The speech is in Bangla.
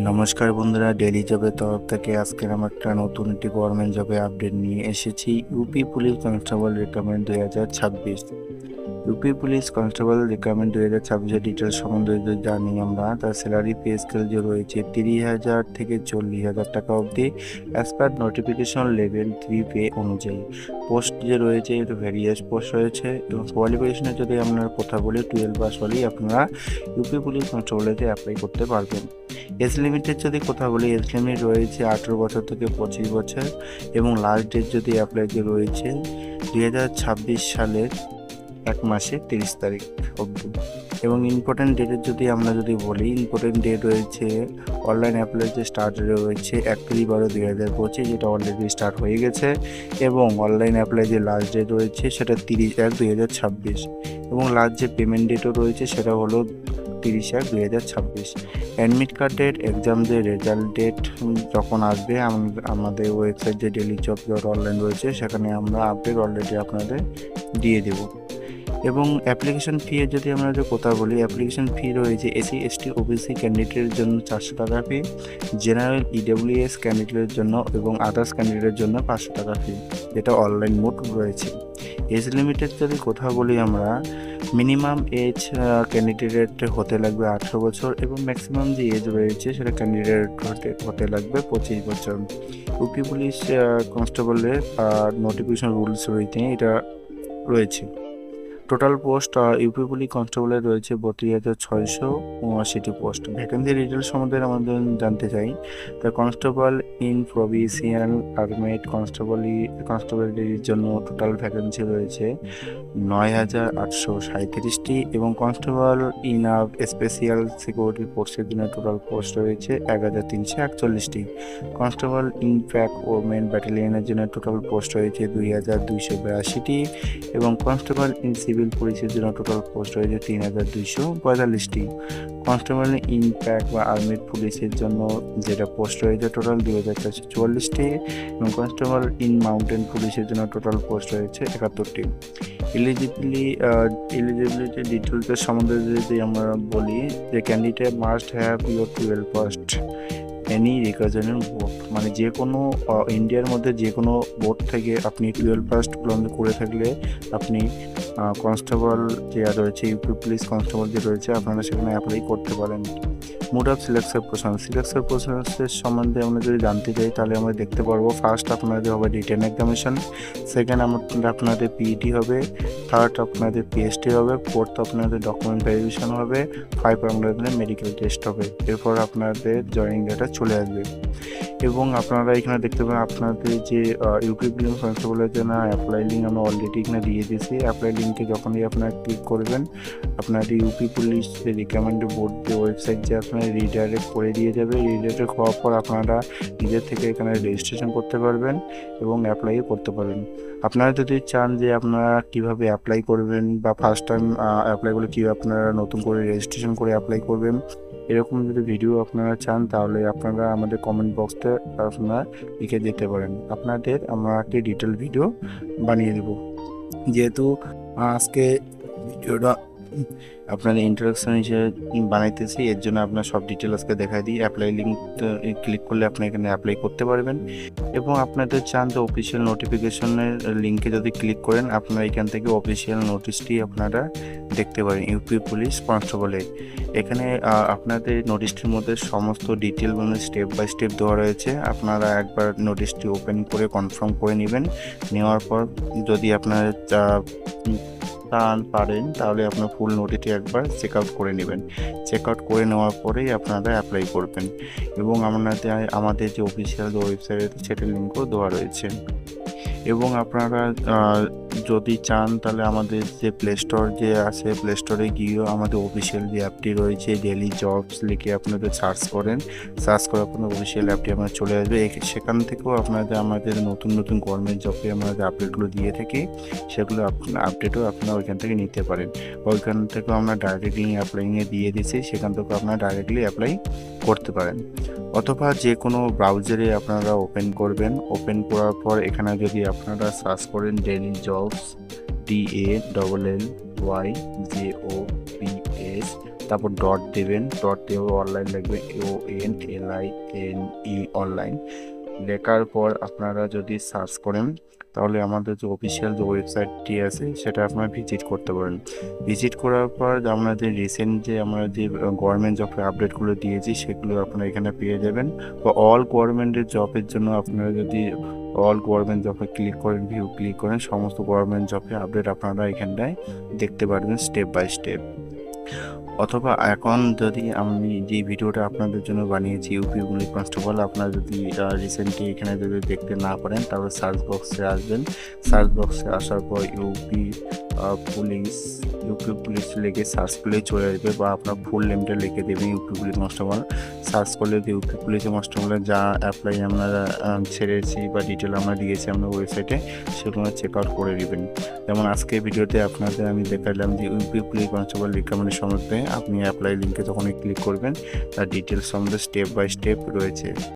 নমস্কার বন্ধুরা, ডেইলি জবের তরফ থেকে আজকের আমার একটা নতুন একটি গভর্নমেন্ট জবে আপডেট নিয়ে এসেছি। UP police constable recruitment 2026। UP police constable recruitment 2026 details সম্বন্ধে যদি জানি আমরা, তার স্যালারি পে স্কেল যে রয়েছে 30,000 থেকে 40,000 টাকা অবধি as per notification level 3 pay অনুযায়ী। পোস্ট যে রয়েছে এটা ভ্যারিয়াস পোস্ট রয়েছে এবং কোয়ালিফিকেশনের যদি আমরা কথা বলি 12 পাস হলেই আপনারা ইউপি পুলিশ কনস্টেবলেতে অ্যাপ্লাই করতে পারবেন। এজ লিমিটের যদি কথা বলি, এজ লিমিট রয়েছে 18 বছর থেকে 25 বছর এবং লাস্ট ডেট যদি অ্যাপ্লাই যে রয়েছে 2026 সালের 1 মাসে 30 তারিখ অবধি। এবং ইম্পর্টেন্ট ডেটের যদি আমরা বলি, ইম্পর্টেন্ট ডেট রয়েছে অনলাইন অ্যাপ্লাই যে স্টার্ট রয়েছে 31/12/2025, যেটা অলরেডি স্টার্ট হয়ে গেছে। এবং অনলাইন অ্যাপ্লাই যে লাস্ট ডেট রয়েছে সেটা 30/1/2026 এবং লাস্ট যে পেমেন্ট ডেটও রয়েছে সেটা হলো 30/1/2026। অ্যাডমিট কার্ড ডেট, এক্সাম যে রেজাল্ট ডেট যখন আসবে আমাদের ওয়েবসাইট যে ডেইলি জব অনলাইন রয়েছে সেখানে আমরা আপডেট অলরেডি আপনাদের দিয়ে দেব। এবং অ্যাপ্লিকেশন ফি এর যদি আমরা কথা বলি, অ্যাপ্লিকেশন ফি রয়েছে এসসি এসটি ওবিসি ক্যান্ডিডেটের জন্য 400 টাকা ফি, জেনারেল ইডব্লিউএস ক্যান্ডিডেটের জন্য এবং আদার্স ক্যান্ডিডেটের জন্য 500 টাকা ফি, যেটা অনলাইন মোড রয়েছে। এজ লিমিটের যদি কথা বলি আমরা, মিনিমাম এজ ক্যান্ডিডেট হতে লাগবে 18 বছর এবং ম্যাক্সিমাম যে এজ রয়েছে সেটা ক্যান্ডিডেট হতে লাগবে 25 বছর। ইউপি পুলিশ কনস্টেবলের নোটিফিকেশন রুলস রয়েছে এটা রয়েছে। টোটাল পোস্ট ইউপি পুলিশ কনস্টেবলের রয়েছে 32,679টি পোস্ট। ভ্যাকেন্সি ডিটেলস সম্বন্ধে আমাদের জানতে চাই। The constable in provincial armed কনস্টেবলের জন্য টোটাল ভ্যাকেন্সি রয়েছে 9,837টি এবং কনস্টেবল ইন স্পেশাল সিকিউরিটি ফোর্সের জন্য টোটাল পোস্ট রয়েছে 1,341টি। কনস্টেবল ইন প্যাক ওমেন ব্যাটালিয়নের জন্য টোটাল পোস্ট রয়েছে 2,282টি এবং কনস্টেবল ইন সিভিল পুলিশের জন্য টোটাল পোস্ট রয়েছে 3,245টি। কনস্টেবল ইন প্যাক বা আর্মিড পুলিশের জন্য যেটা পোস্ট রয়েছে টোটাল 2,444টি এবং কনস্টেবল ইন মাউন্টেন পুলিশের জন্য টোটাল পোস্ট রয়েছে 71টি। এলিজিবিলিটি ডিটেলসের সম্বন্ধে যদি আমরা বলি, যে candidate must have your 12 passed any recognised board, মানে যে কোনো ইন্ডিয়ার মধ্যে যে কোনো বোর্ড থেকে আপনি 12 পাস করে থাকলে আপনি কনস্টেবল যে রয়েছে ইউপি পুলিশ কনস্টেবল যে রয়েছে আপনারা সেখানে অ্যাপ্লাই করতে পারেন। মোড অফ সিলেকশন প্রসেসের সম্বন্ধে আমরা যদি জানতে চাই তাহলে আমরা দেখতে পারবো, ফার্স্ট আপনাদের হবে রিটেন এক্সামিনেশন, সেকেন্ড আপনাদের পিইটি হবে, থার্ড আপনাদের পিএসটি হবে, ফোর্থ আপনাদের ডকুমেন্ট ভেরিফিকেশন হবে, 5 আপনাদের মেডিকেল টেস্ট হবে। এরপর আপনাদের জয়েনিং ডেটা চলে আসবে। এবং আপনারা এখানে দেখতে পাবেন আপনাদের যে ইউপি পুলিশ কনস্টেবলের জন্য অ্যাপ্লাই লিঙ্ক আমরা অলরেডি এখানে দিয়ে দিয়েছি। অ্যাপ্লাই লিঙ্কে যখনই আপনারা ক্লিক করবেন আপনাদের ইউপি পুলিশ রিকমেন্ডেড বোর্ড যে ওয়েবসাইট যে আপনারা রিডাইরেক্ট করে দিয়ে যাবে। রিডাইরেক্ট হওয়ার পর আপনারা নিজের থেকে এখানে রেজিস্ট্রেশন করতে পারবেন এবং অ্যাপ্লাই করতে পারবেন। আপনারা যদি চান যে আপনারা কিভাবে অ্যাপ্লাই করবেন বা ফার্স্ট টাইম অ্যাপ্লাই করলে কীভাবে আপনারা নতুন করে রেজিস্ট্রেশন করে অ্যাপ্লাই করবেন, এরকম যদি ভিডিও আপনারা চান তাহলে আপনারা আমাদের কমেন্ট বক্সে আপনারা লিখে দিতে পারেন, আপনাদের আমরা একটি ডিটেল ভিডিও বানিয়ে দেব। যেহেতু আজকে ভিডিওটা আপনাদের ইন্ট্রোডাকশন হিসেবে বানাইতেছি, এর জন্য আপনার সব ডিটেল আজকে দেখাই দিই। অ্যাপ্লাই লিঙ্ক ক্লিক করলে আপনি এখানে অ্যাপ্লাই করতে পারবেন এবং আপনাদের চান তো অফিসিয়াল নোটিফিকেশনের লিঙ্কে যদি ক্লিক করেন আপনারা এখান থেকে অফিসিয়াল নোটিশটি আপনারা দেখতে পারেন। ইউপি পুলিশ কনস্টেবলে এখানে আপনাদের নোটিশটির মধ্যে সমস্ত ডিটেল মানে স্টেপ বাই স্টেপ দেওয়া রয়েছে। আপনারা একবার নোটিশটি ওপেন করে কনফার্ম করে নেবেন। নেওয়ার পর যদি আপনারা পারেন তাহলে আপনার ফুল নোটিশটি একবার চেক আউট করে নেবেন। চেক আউট করে নেওয়ার পরেই আপনারা অ্যাপ্লাই করবেন এবং আমাদের যে অফিসিয়াল ওয়েবসাইট সেটার লিঙ্কও দেওয়া রয়েছে। এবং আপনারা যদি চান তাহলে আমাদের যে প্লে স্টোর যে আছে, প্লে স্টোরে গিয়েও আমাদের অফিসিয়াল যে অ্যাপটি রয়েছে ডেইলি জবস লিখে আপনাদের সার্চ করেন, সার্চ করে আপনার অফিসিয়াল অ্যাপটি আপনার চলে আসবে। সেখান থেকেও আপনাদের আমাদের নতুন নতুন গভর্নমেন্ট জবে আমরা যে আপডেটগুলো দিয়ে থাকি সেগুলো আপডেটও আপনারা ওইখান থেকে নিতে পারেন। ওইখান থেকেও আমরা ডাইরেক্টলি অ্যাপ্লাইংয়ে দিয়ে দিচ্ছি, সেখান থেকেও আপনারা ডাইরেক্টলি অ্যাপ্লাই করতে পারেন। অথবা যে কোনো ব্রাউজারে আপনারা ওপেন করবেন, ওপেন করার পর এখানে যদি আপনারা সার্চ করেন ডেইলি জবস DALLYJOBS তারপর ডট দেবেন, ডট দিয়ে অনলাইন লিখবেন, ONLINE অনলাইন। লেখার পর আপনারা যদি সার্চ করেন তাহলে আমাদের যে অফিসিয়াল যে ওয়েবসাইটটি আছে সেটা আপনারা ভিজিট করতে পারেন। ভিজিট করার পর আমাদের রিসেন্ট যে আমরা যে গভর্নমেন্ট জবের আপডেটগুলো দিয়েছি সেগুলো আপনারা এখানে পেয়ে যাবেন। বা অল গভর্নমেন্টের জবের জন্য আপনারা যদি অল গভর্নমেন্ট জবে ক্লিক করেন, ভিউ ক্লিক করেন, সমস্ত গভর্নমেন্ট জবের আপডেট আপনারা এখানটায় দেখতে পারবেন স্টেপ বাই স্টেপ। অথবা এখন যদি আমি যে ভিডিওটা আপনাদের জন্য বানিয়েছি ইউপি পুলিশ কনস্টেবল, আপনারা যদি রিসেন্টলি এখানে যদি দেখতে না পারেন তাহলে সার্চ বক্সে আসবেন। সার্চ বক্সে আসার পর ইউপি পুলিশ লিখে সার্চ করলেই চলে আসবে, বা আপনার ফুল নেমটা লিখে দেবেন ইউপি পুলিশ কনস্টেবল। সার্চ করলে ইউপি পুলিশ কনস্টেবলের যা অ্যাপ্লাই আমরা ছেড়েছি বা ডিটেল আমরা দিয়েছি আমরা ওয়েবসাইটে, সেগুলো চেক আউট করে নেবেন। যেমন আজকে ভিডিওতে আপনাদের আমি দেখালাম যে ইউপি পুলিশ কনস্টেবল রিকমেন্ডের সম্বন্ধে আপনি অ্যাপ্লাই লিঙ্কে যখনই ক্লিক করবেন তার ডিটেলস সম্বন্ধে স্টেপ বাই স্টেপ রয়েছে।